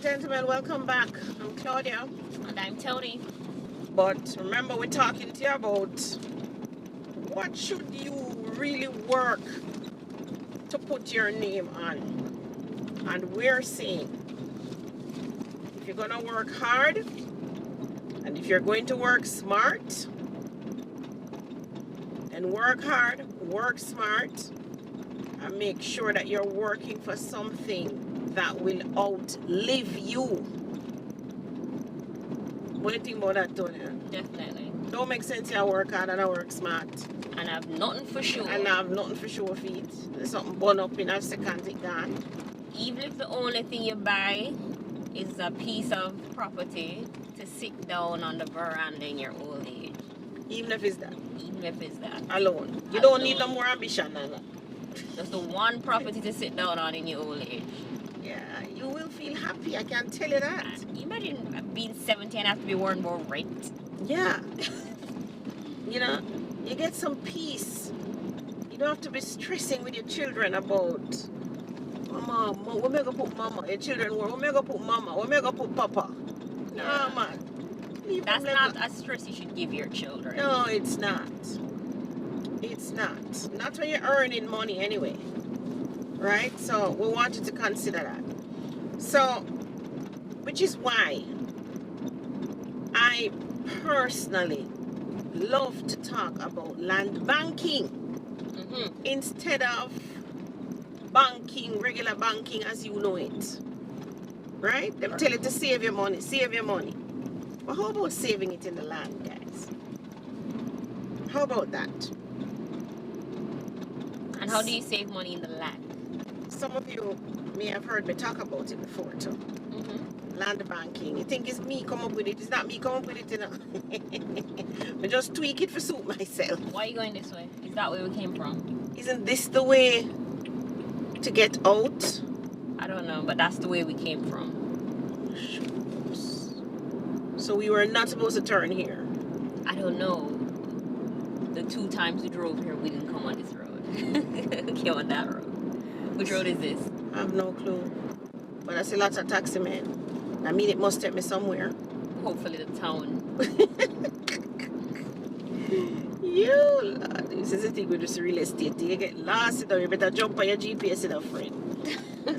gentlemen, welcome back. I'm Claudia. And I'm Tony. But remember, we're talking to you about what should you really work to put your name on. And we're saying, if you're going to work hard, and if you're going to work smart, and work hard, work smart, and make sure that you're working for something that will outlive you. What do you think about that, Tony? Definitely. Don't make sense I work hard and I work smart. And I have nothing for sure. And I have nothing for sure feet. There's something burn up in a second it gone. Even if the only thing you buy is a piece of property to sit down on the veranda in your old age. Even if it's that. Even if it's that. Alone. You don't need no more ambition than that. Just the one property to sit down on in your old age. Yeah, you will feel happy, I can tell you that. Imagine being 70 and have to be worrying about rent. Yeah. You know, you get some peace. You don't have to be stressing with your children about, Mama, where am I going to put Mama? Your children, where am I going to put Mama? Where am I going to put Papa? Yeah. No, man. Leave That's them not like a stress you should give your children. No, it's not. It's not. Not when you're earning money anyway. Right? So we want you to consider that. So, which is why I personally love to talk about land banking instead of banking, regular banking as you know it. Right? They tell you to save your money, save your money. But how about saving it in the land, guys? How about that? And how do you save money in the land? Some of you may have heard me talk about it before too. Land banking. You think it's me come up with it? It's not me come up with it, you know. I just tweak it for suit myself. Why are you going this way? Is that where we came from? Isn't this the way to get out? I don't know, but that's the way we came from. So we were not supposed to turn here. I don't know. The 2 times we drove here, we didn't come on this road. We came on that road. Which road is this? I have no clue. But I see lots of taxi men. I mean, it must take me somewhere. Hopefully the town. You, Lord, this is the thing with this real estate. You get lost, you know, you better jump on your GPS, you know, friend.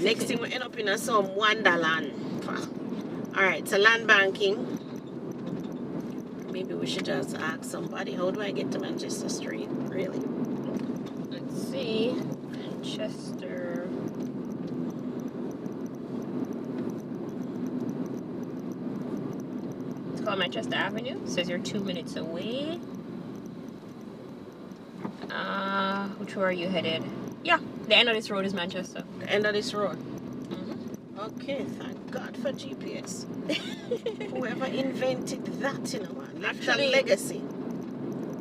Next thing we end up in some wonderland. Alright, so land banking. Maybe we should just ask somebody, how do I get to Manchester Street? Really? Let's see. Manchester. It's called Manchester Avenue. It says you're 2 minutes away. Which way are you headed? Yeah, the end of this road is Manchester. The end of this road? Okay, thank God for GPS. Whoever invented that, you know, man, left a legacy.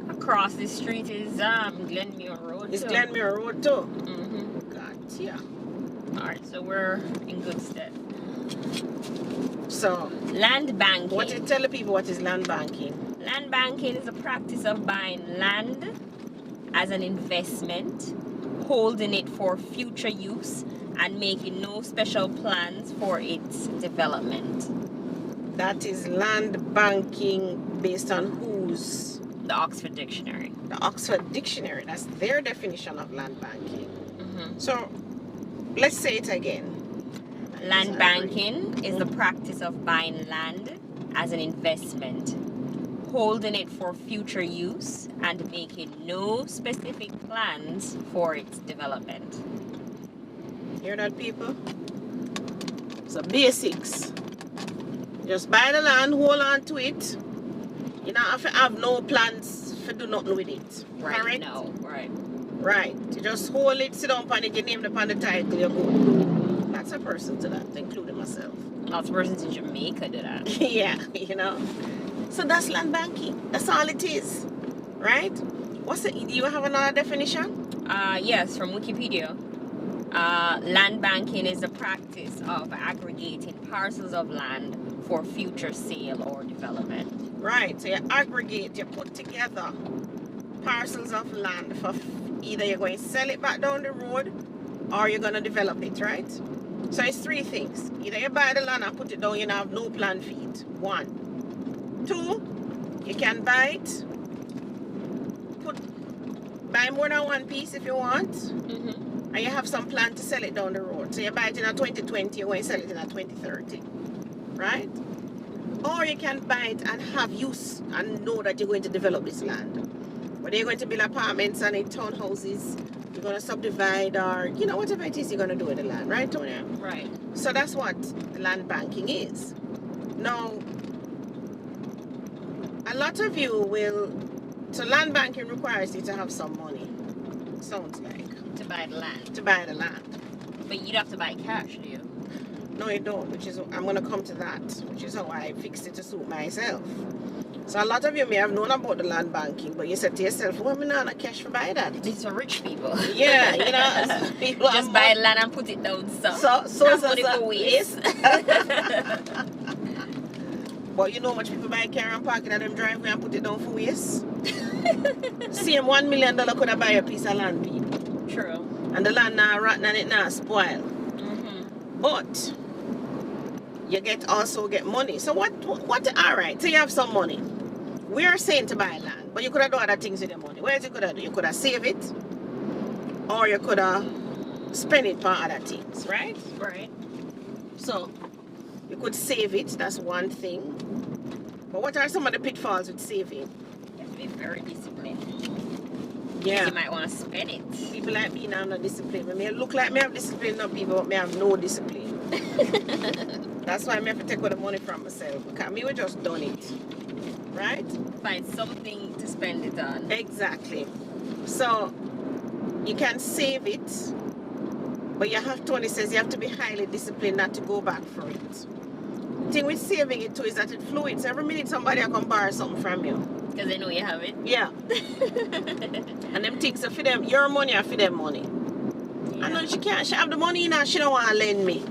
Across the street is Glenmuir Road. It's Glenmuir Road too? God, yeah. Alright, so we're in good stead. So, land banking. What do you tell the people what is land banking? Land banking is the practice of buying land as an investment, holding it for future use, and making no special plans for its development. That is land banking based on whose? The Oxford Dictionary. The Oxford Dictionary. That's their definition of land banking. So, let's say it again. Land banking is the practice of buying land as an investment, holding it for future use, and making no specific plans for its development. Hear that, people? So basics. Just buy the land, hold on to it. You don't have to have no plans for do nothing with it. Right? Correct? No, right. Right. You just hold it, sit down on it, you name it on the title, you're good. Lots of persons do that, including myself. Lots of persons in Jamaica do that. Yeah, you know. So that's land banking. That's all it is. Right? Do you have another definition? Yes, from Wikipedia. Land banking is the practice of aggregating parcels of land for future sale or development. Right, so you aggregate, you put together parcels of land for either you're going to sell it back down the road or you're going to develop it, right? So it's three things. Either you buy the land and put it down, you have no plan feet. 1. 2, you can buy it, buy more than one piece if you want, and you have some plan to sell it down the road. So you buy it in a 2020, you're going to sell it in a 2030, right? Or you can buy it and have use and know that you're going to develop this land. Whether you're going to build apartments and townhouses, you're going to subdivide, or whatever it is you're going to do with the land, right, Tonya? Right. So that's what land banking is. Now, a lot of you will. So land banking requires you to have some money. Sounds like. To buy the land. To buy the land. But you'd have to buy cash, do you? No, you don't. Which is I'm going to come to that. Which is how I fixed it to suit myself. So a lot of you may have known about the land banking, but you said to yourself, "Well, I'm not cash for buy that." These are rich people. Yeah, people just buy land and put it down. So put it for waste. But you know how much people buy car and park it at them driveway and put it down for waste? Same $1 million could have buy a piece of land, people. True. And the land now rotten and it now spoil. But you also get money. So what alright, so you have some money. We are saying to buy land, but you could have done other things with the money. What else you could have done? You could have saved it, or you could have spent it for other things, right? Right. So you could save it, that's one thing. But what are some of the pitfalls with saving? You have to be very disciplined. Yeah. You might want to spend it. People like me now are not disciplined. I mean, look like me have discipline, not people, but me have no discipline. That's why I have to take all the money from myself. Because me we just done it. Right? Find something to spend it on. Exactly. So you can save it, but you have to, when it says you have to be highly disciplined not to go back for it. The thing with saving it too is that it fluctuates. Every minute somebody can borrow something from you. Because they know you have it. Yeah. And them things are for them, your money are for them money. Yeah. And then she have the money in her, she don't want to lend me.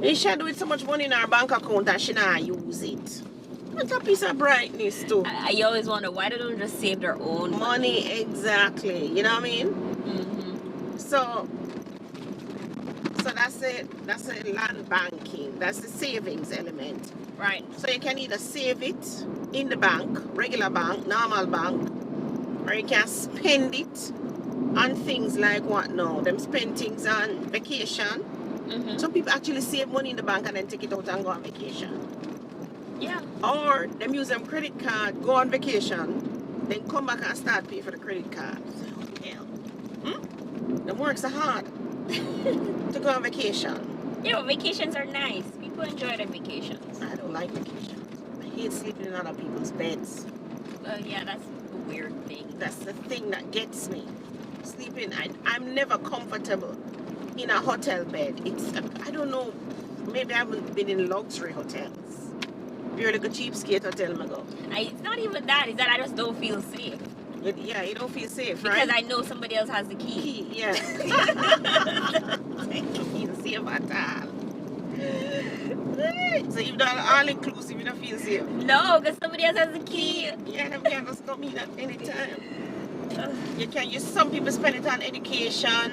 And she do with so much money in her bank account and she not use it. What a piece of brightness too. I always wonder why they don't just save their own money. Exactly. You know what I mean? So that's it. That's the land banking. That's the savings element. Right. So you can either save it in the bank, regular bank, normal bank, or you can spend it on things like what now? Them spend things on vacation. Some people actually save money in the bank and then take it out and go on vacation. Yeah. Or them use them credit card, go on vacation, then come back and start pay for the credit card. Hell. Them works are hard to go on vacation. Yeah, but vacations are nice. People enjoy their vacations. I don't like vacations. I hate sleeping in other people's beds. Well, yeah, that's a weird thing. That's the thing that gets me. Sleeping, I'm never comfortable in a hotel bed. I don't know, maybe I haven't been in luxury hotels. You're like a cheapskate hotel, my go. It's not even that, it's that I just don't feel safe. Yeah, you don't feel safe, because right? Because I know somebody else has the key. Yeah. I don't feel safe at all. So you've done all inclusive, you don't feel safe? No, because somebody else has the key. Yeah, them can just come in at any time. You can use, some people spend it on education.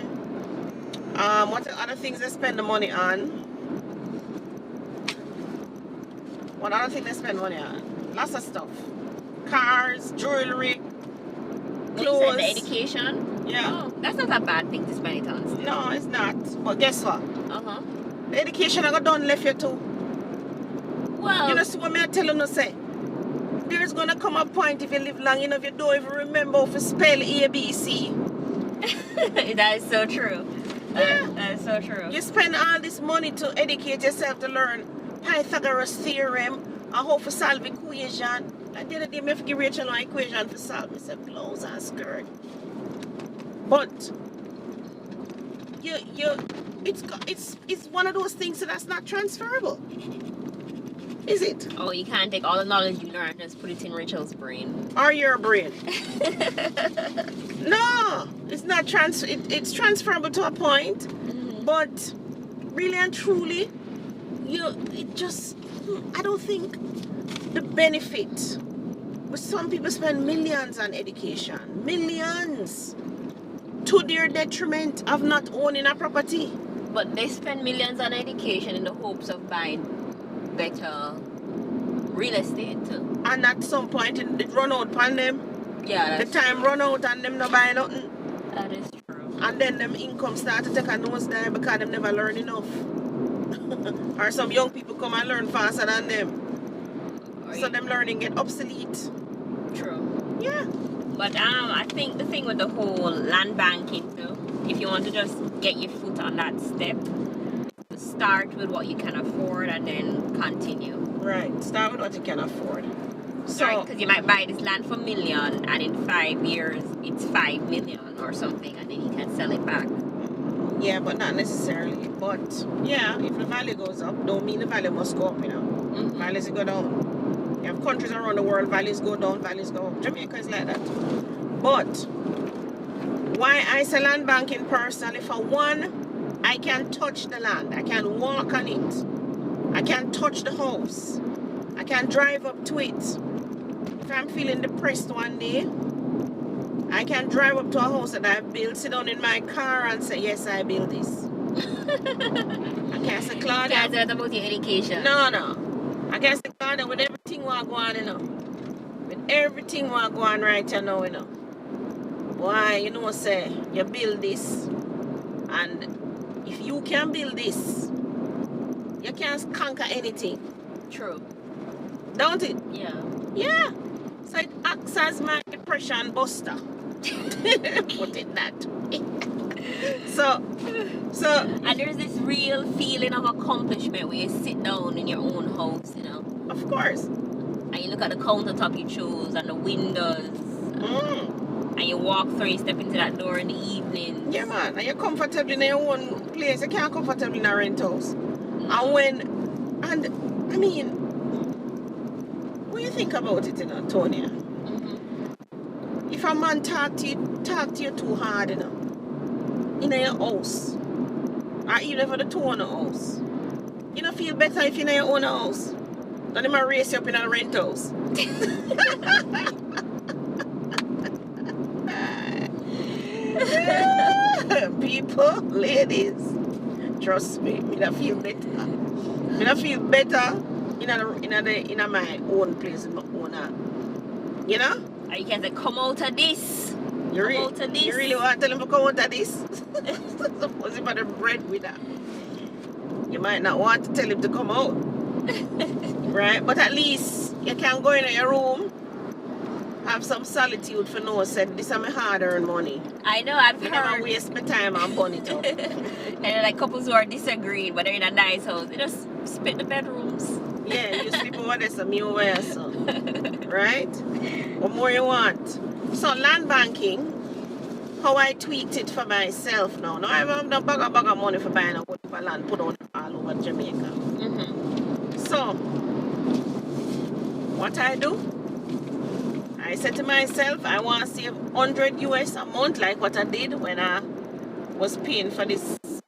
What other things they spend the money on? What other thing they spend money on? Lots of stuff. Cars, jewelry, clothes. You said the education? Yeah. Oh, that's not a bad thing to spend it on still. No, it's not. But guess what? The education I got done left you too. Well, you know, see what I tell you no say? There's gonna come a point if you live long enough you don't even remember how to spell ABC. That is so true. Yeah. That is so true. You spend all this money to educate yourself to learn Pythagoras theorem and how to solve equation. And the other day I have to give Rachel an equation to solve myself clothes and skirt. But it's one of those things that's not transferable. Is it? Oh, you can't take all the knowledge you learn and just put it in Rachel's brain. Or your brain. No, it's not it's transferable to a point, but really and truly, I don't think the benefit. But some people spend millions on education, millions, to their detriment of not owning a property. But they spend millions on education in the hopes of buying better real estate too. And at some point it run out upon them. Yeah, The that's time true. run out and them not buy nothing. That is true. And then them income start to take a nosedive because them never learn enough. Or some young people come and learn faster than them. So them learning get obsolete. True. Yeah. But I think the thing with the whole land banking too, if you want to just get your foot on that step, start with what you can afford and then continue. Right. Start with what you can afford. So, right, because you might buy this land for $1 million and in 5 years it's 5 million or something, and then you can sell it back. yeah, but not necessarily. But yeah, if the value goes up, don't mean the value must go up, you know. Mm-hmm. Values go down. You have countries around the world, values go down, values go up. Jamaica is like that. But why I say land banking personally, for one, I can touch the land. I can walk on it. I can touch the house. I can drive up to it. If I'm feeling depressed one day, I can drive up to a house that I've built, sit down in my car and say, yes, I built this. I can't say, Claudia. Can't say that about your education. No. I can't say, Claudia, with everything what go on, you know. With everything what go on right now, you know. Why, you know, say, you build this. And if you can build this, you can conquer anything. True. Don't it? Yeah. Yeah. So it acts as my depression buster. Put it that way. So And there's this real feeling of accomplishment where you sit down in your own house, you know, of course. and you look at the countertop you chose and the windows, and you walk through, you step into that door in the evening. Yeah, man. And you're comfortable in your own place. You can't comfortable in a rent house. And I mean, when you think about it, you know, Tonya, if a man talk to you too hard, you know, in your house, or even for the two owner house, you don't feel better if you're in your own house. Then they might raise you up in a rent house. People, ladies, trust me, me don't feel better. Me don't feel better in my own place, in my own, you know? And you can say, come out of this. You You really want to tell him to come out of this? Suppose if I had bread with her. You might not want to tell him to come out. Right? But at least you can go in your room, have some solitude for no said this is my hard-earned money. I know, I've You heard. never waste my time and burn it up. And then, like, couples who are disagreeing, but they're in a nice house, they just split the bedrooms. Yeah, you sleep over there, so me over here, so. Right? What more you want? So land banking, how I tweaked it for myself now. Now I have no bag of money for buying a whole heap of land put out all over Jamaica. So, what I do? I said to myself, I want to save 100 US a month, like what I did when I was paying for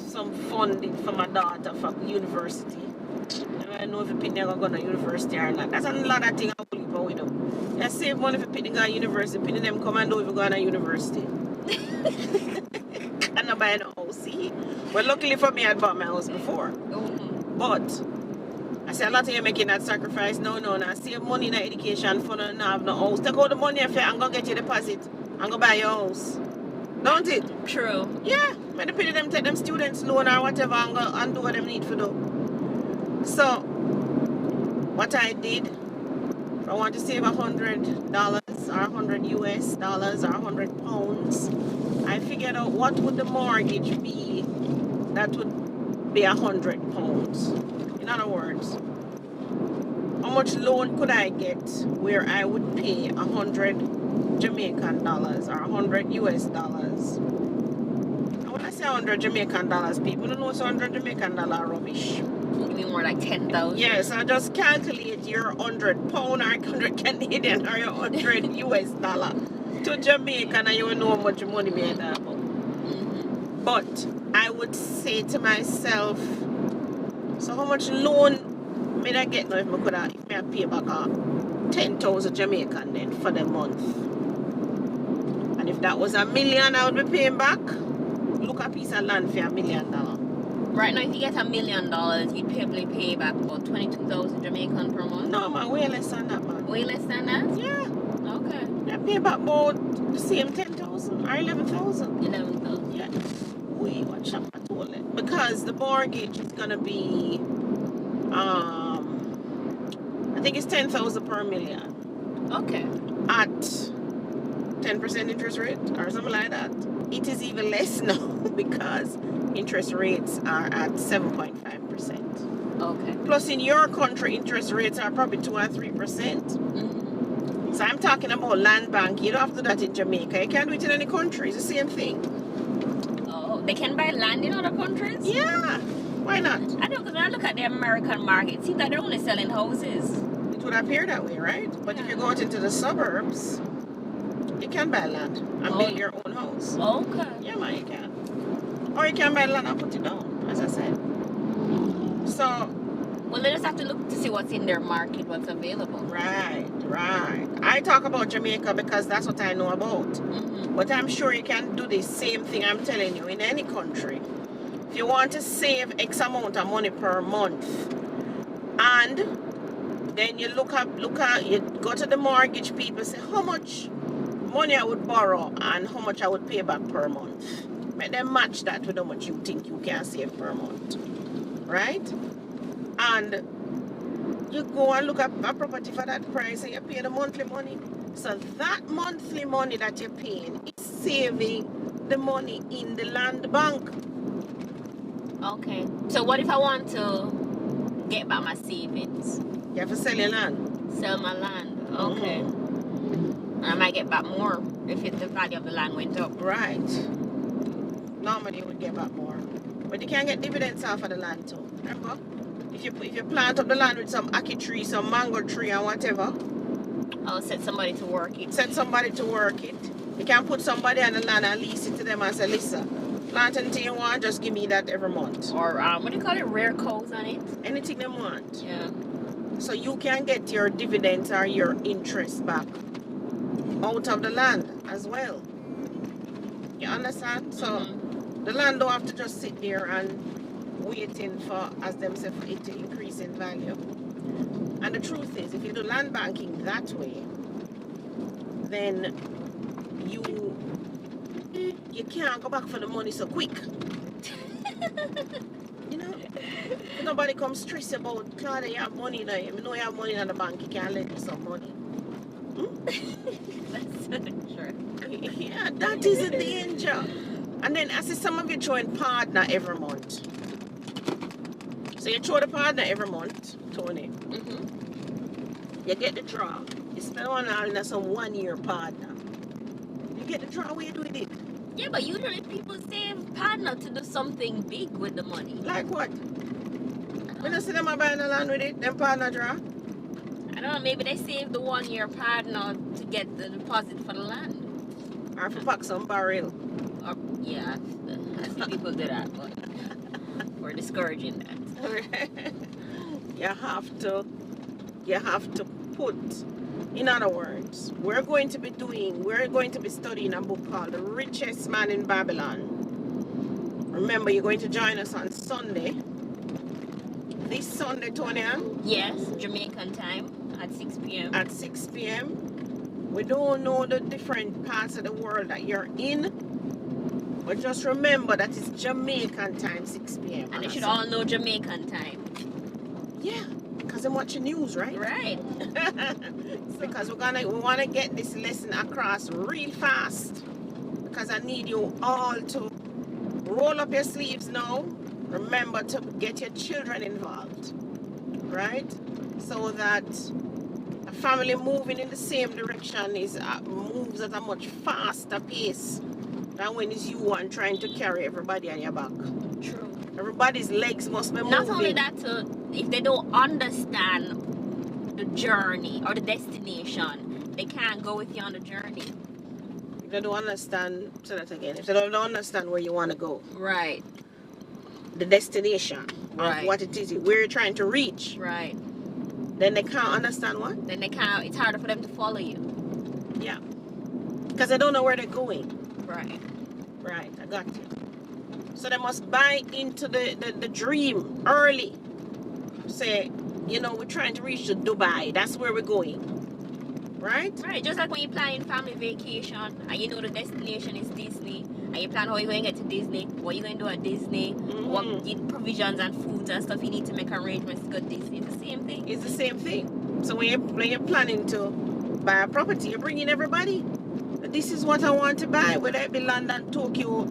some funding for my daughter for university. I don't know if you pay them go to university or not. That's a lot of things I believe about with them. I save money for paying them to university, paying them come and do if you go to university. I'm not buying a house, see? But luckily for me, I bought my house before. But I say a lot of you making that sacrifice. No. I save money in the education fund and not have no house. Take out the money if I'm going to get your deposit and go buy your house. Don't it? True. Yeah. When they pay them, take them students loan or whatever and go and do what they need to do. So, what I did, if I want to save $100 or 100 US dollars or 100 pounds, I figured out what would the mortgage be that would be 100 pounds. In other words, how much loan could I get where I would pay 100 Jamaican dollars or 100 US dollars? And when I say 100 Jamaican dollars, people don't know it's 100 Jamaican dollar rubbish. You mean more like 10,000? Yes, I just calculate your 100 pound or 100 Canadian or your 100 US dollar to Jamaica and you will know how much money we had about. But I would say to myself, so how much loan may I get now if I pay back 10,000 Jamaican then for the month? And if that was $1 million I would be paying back, look a piece of land for $1 million. Right now, if you get $1 million, you'd probably pay back about 22,000 Jamaican per month. No, man, way less than that, man. Way less than that? Yeah. Okay. I pay back about the same 10,000 or 11,000. 11,000. Yeah. Wait, what shop I told it? Because the mortgage is gonna be, I think it's 10,000 per million Okay. at 10% interest rate or something like that. It is even less now because interest rates are at 7.5%. Okay. Plus, in your country, interest rates are probably 2 or 3%. Mm-hmm. So I'm talking about land bank. You don't have to do that in Jamaica. You can't do it in any country. It's the same thing. Oh, they can buy land in other countries? Yeah. Why not? I don't, because when I look at the American market, it seems that they're only selling houses. It would appear that way, right? But if you go out into the suburbs, you can buy land and build your own house. Okay. Yeah, man, you can. Or you can buy land and put it down, as I said. So, well, they just have to look to see what's in their market, what's available. right. I talk about Jamaica because that's what I know about. Mm-hmm. But I'm sure you can do the same thing I'm telling you in any country. If you want to save X amount of money per month, and then you you go to the mortgage people, say how much money I would borrow and how much I would pay back per month. Make them match that with how much you think you can save per month, right? And you go and look at a property for that price and you pay the monthly money. So that monthly money that you're paying is saving the money in the land bank. Okay. So what if I want to get back my savings? You have to sell your land. Sell my land. Okay. And I might get back more if the value of the land went up. Right. Normally you would get back more. But you can get dividends off of the land too. Remember? If you plant up the land with some ackee tree, some mango tree and whatever. I'll set somebody to work it. Set somebody to work it. You can put somebody on the land and lease it to them and say, listen, plant anything you want, just give me that every month. Or what do you call it? Rare codes on it? Anything they want. Yeah. So you can get your dividends or your interest back out of the land as well. You understand? So the land don't have to just sit there and waiting for, as them say, for it to increase in value. And the truth is, if you do land banking that way, then you can't go back for the money so quick. You know, if nobody comes stress about, Claudia, you have money now. You know you have money in the bank, you can't lend you some money. That's so true. Yeah, that is a danger. And then I see some of you throwing partner every month. So you throw the partner every month, Tony. Mm-hmm. You get the draw. You spend on all in some 1 year partner. You get the draw, what you do with it? Yeah, but usually people save partner to do something big with the money. Like what? When you see them buying the land with it, them partner draw? I don't know, maybe they save the 1 year partner to get the deposit for the land. Or to pack some barrel. Or, yeah, I see people do that, but we're discouraging that. You have to put, in other words, we're going to be studying a book called The Richest Man in Babylon. Remember, you're going to join us on Sunday. This Sunday, Tonya? Yes, Jamaican time at 6 p.m. At 6 p.m. We don't know the different parts of the world that you're in, but just remember that it's Jamaican time, 6 p.m. And they should all know Jamaican time. Yeah, because I'm watching news, right? Right. Because we want to get this lesson across real fast. Because I need you all to roll up your sleeves now. Remember to get your children involved, right? So that a family moving in the same direction moves at a much faster pace than when it's you and trying to carry everybody on your back. True. Everybody's legs must be moving. Not only that, if they don't understand the journey or the destination, they can't go with you on the journey. If they don't understand, say that again. If they don't understand where you want to go, right? The destination, right? Of what it is, where you're trying to reach, right? Then they can't understand what? Then they can't. It's harder for them to follow you. Yeah, because they don't know where they're going. Right. Right. I got you. So they must buy into the dream early. Say, you know, we're trying to reach to Dubai. That's where we're going. Right? Right, just like when you're planning family vacation and you know the destination is Disney and you plan how you're going to get to Disney, what you're going to do at Disney, what provisions and foods and stuff you need to make arrangements to go to Disney. It's the same thing. It's the same thing. So when you're planning to buy a property, you're bringing everybody. This is what I want to buy, whether it be London, Tokyo,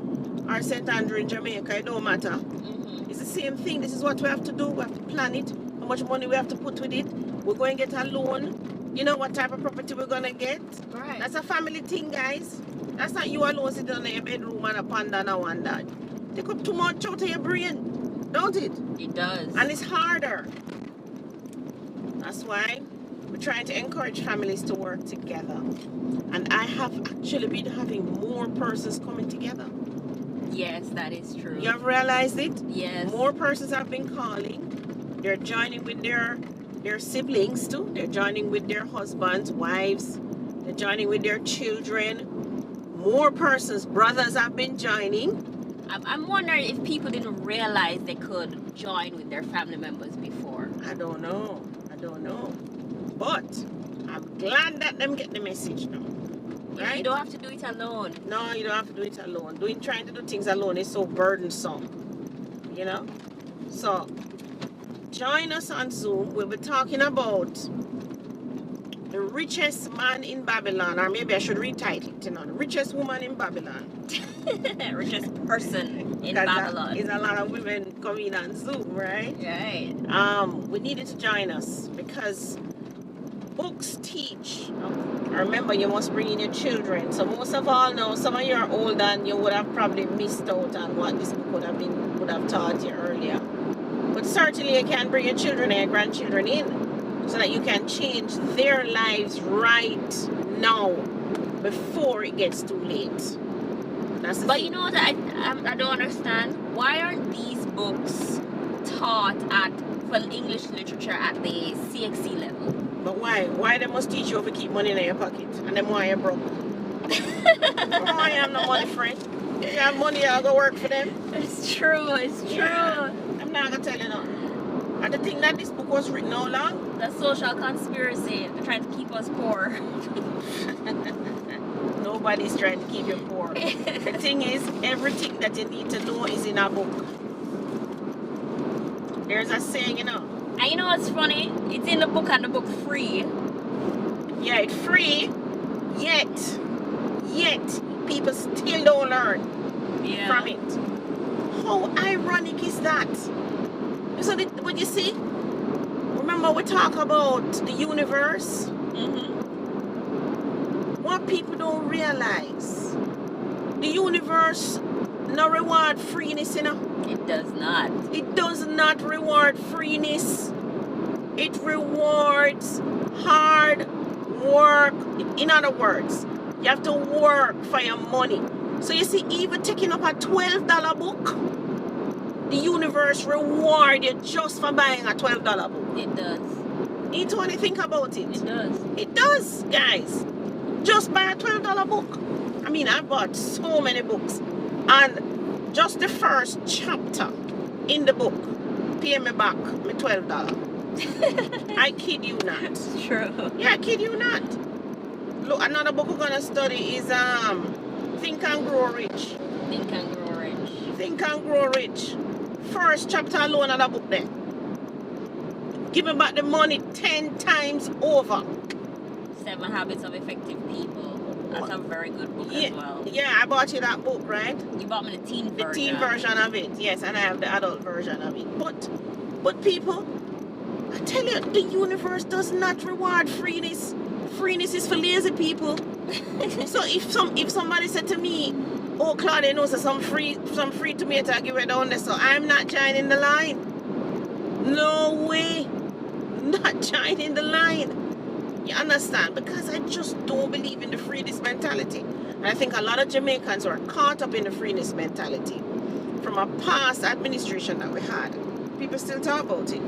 or St. Andrew in Jamaica, it don't matter. It's the same thing. This is what we have to do. We have to plan it, how much money we have to put with it. We're going to get a loan. You know what type of property we're going to get. Right. That's a family thing, guys. That's not you alone sitting in your bedroom and a panda and a wonder. Take up too much out of your brain, don't it? It does. And it's harder. That's why we're trying to encourage families to work together. And I have actually been having more persons coming together. Yes, that is true. You have realized it? Yes. More persons have been calling. They're joining with their siblings too. They're joining with their husbands, wives. They're joining with their children. More persons, brothers have been joining. I'm wondering if people didn't realize they could join with their family members before. I don't know. But I'm glad that them get the message now. Right? You don't have to do it alone. No, you don't have to do it alone. Trying to do things alone is so burdensome. You know? So join us on Zoom. We'll be talking about the richest man in Babylon, or maybe I should retitle it, you know, the richest woman in Babylon. Richest person in Babylon. There's a lot of women coming on Zoom, right? Right. We needed to join us because books teach. Remember, you must bring in your children. So most of all now, some of you are old and you would have probably missed out on what this book would have taught you earlier. But certainly you can bring your children and your grandchildren in so that you can change their lives right now before it gets too late. But you know what I don't understand? Why aren't these books taught for English literature at the CXC level? But why? Why they must teach you how to keep money in your pocket? And then why you're broke? Why you have no money, friend? If you have money, I'll go work for them. It's true. Yeah. I'm not going to tell you nothing. And the thing that this book was written how long? The social conspiracy. They're trying to keep us poor. Nobody's trying to keep you poor. The thing is, everything that you need to know is in a book. There's a saying, you know. And you know what's funny? It's in the book and the book free. Yeah, it's free. Yet, people still don't learn from it. How ironic is that? So what you see? Remember we talk about the universe? What people don't realize, the universe no reward freeness, you know? It does not. It does not reward freeness. It rewards hard work. In other words, you have to work for your money. So you see, even taking up a $12 book, the universe reward you just for buying a $12 book. It does. You don't only think about it. It does. It does, guys. Just buy a $12 book. I mean, I bought so many books. And just the first chapter in the book pay me back my $12. I kid you not. It's true. Yeah, I kid you not. Look, another book we're gonna study is Think and Grow Rich. Think and Grow Rich. Think and Grow Rich. First chapter alone of the book there. Give me back the money 10 times over. 7 Habits of Effective People. That's a very good book as well. Yeah, I bought you that book, right? You bought me the teen version. The teen version of it, yes, and I have the adult version of it. But people, I tell you, the universe does not reward freeness. Freeness is for lazy people. So if somebody said to me, "Oh, Claudia knows some free tomato I give it down there," so I'm not joining the line. No way, not joining the line. You understand? Because I just don't believe in the freeness mentality. And I think a lot of Jamaicans are caught up in the freeness mentality from a past administration that we had. People still talk about it.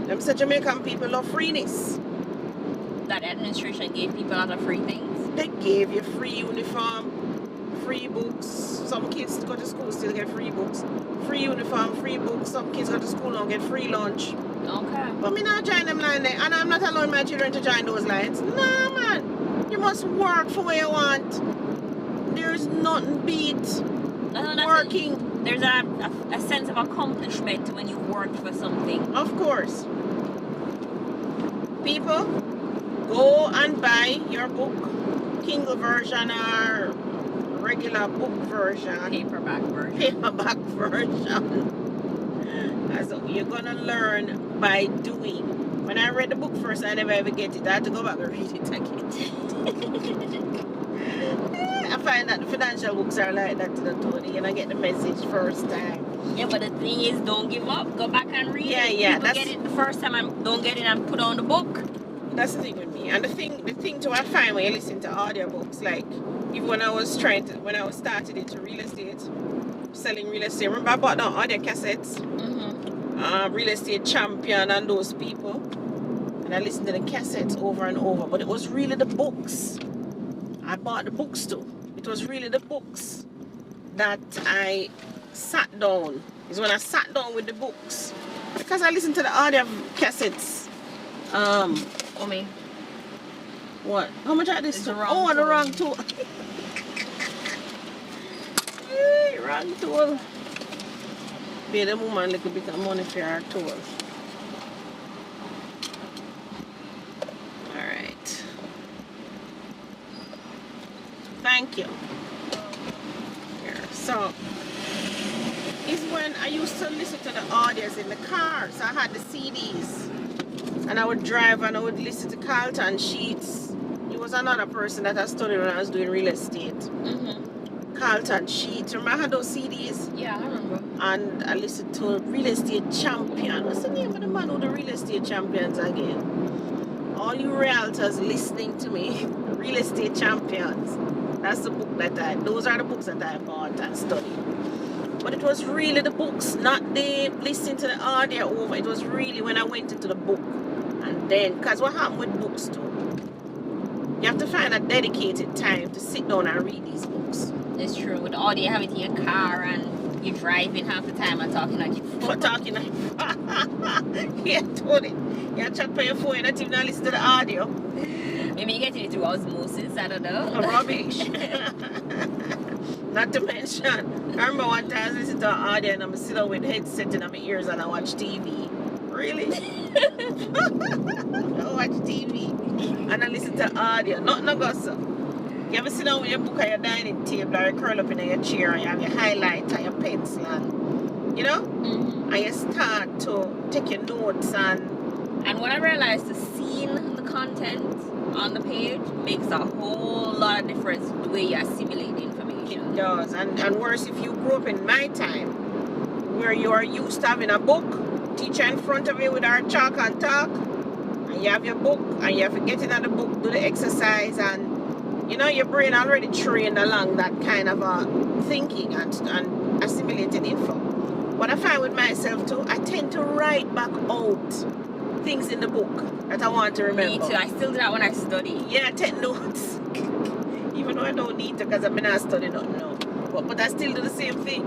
Them say Jamaican people love freeness. That administration gave people a lot of free things. They gave you free uniform, free books. Some kids go to school still get free books. Free uniform, free books. Some kids go to school and get free lunch. Okay. But me not join them line there. And I'm not allowing my children to join those lines. Nah, man. You must work for what you want. There's nothing beat working. There's a sense of accomplishment when you work for something. Of course. People, go and buy your book. Kindle version or regular book version. Paperback version. Paperback version. So you're gonna learn by doing. When I read the book first, I never ever get it. I had to go back and read it again. I find that the financial books are like that to the Tony, and I get the message first time. Yeah, but the thing is, don't give up. Go back and read it. Yeah. People get it the first time and don't get it and put on the book. That's the thing with me. And the thing too, I find when you listen to audiobooks, like even when I started into real estate, selling real estate. Remember I bought down audio cassettes, Real Estate Champion and those people, and I listened to the cassettes over and over. But it was really the books. I bought the books too. It was really the books that I sat down. Is when I sat down with the books, because I listened to the audio cassettes. Me. What? How much are this? It's The the wrong wrong tool. Hey, wrong tool. Pay the woman a little bit of money for her tool. Alright. Thank you. Here. So, is when I used to listen to the audios in the car. So I had the CDs. And I would drive and I would listen to Carlton Sheets. He was another person that I studied when I was doing real estate. Carlton Sheets. Remember I had those CDs? Yeah, I remember. And I listened to Real Estate Champion. What's the name of the man who the Real Estate Champions again? All you realtors listening to me, Real Estate Champions. That's the book those are the books that I bought and studied. But it was really the books, not the listening to the audio over. It was really when I went into the book. And then, because what happened with books too, you have to find a dedicated time to sit down and read these books. It's true. With the audio, you have it in your car and you're driving half the time and talking on your phone. For talking yeah, totally. You chat on your phone, you don't even listen to the audio. Maybe you're getting it through osmosis, I don't know. Rubbish. Not to mention, I remember one time I was listening to an audio and I'm sitting down with headset in my ears and I watch TV. Really? I watch TV and I listen to audio. Nothing no gossip. You ever sit down with your book on your dining table or you curl up in your chair and you have your highlighter and your pencil and, you know? And you start to take your notes and what I realized, the scene, the content on the page makes a whole lot of difference the way you assimilate the information. it does. And worse, if you grew up in my time where you are used to having a book, teacher in front of you with our chalk and talk, and you have your book and you have to get in on the book, do the exercise, and you know your brain already trained along that kind of thinking and assimilating info. What I find with myself too, I tend to write back out things in the book that I want to remember. Me too. I still do that when I study. Yeah, I take notes. Even though I don't need to because I'm not studying nothing now. But I still do the same thing.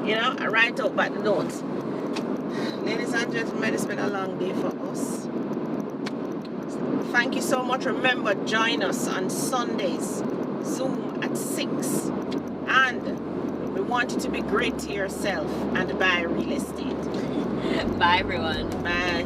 You know, I write out back the notes. Ladies and gentlemen, it's been a long day for us. Thank you so much. Remember, join us on Sundays, Zoom at 6. And we want you to be great to yourself and buy real estate. Bye, everyone. Bye.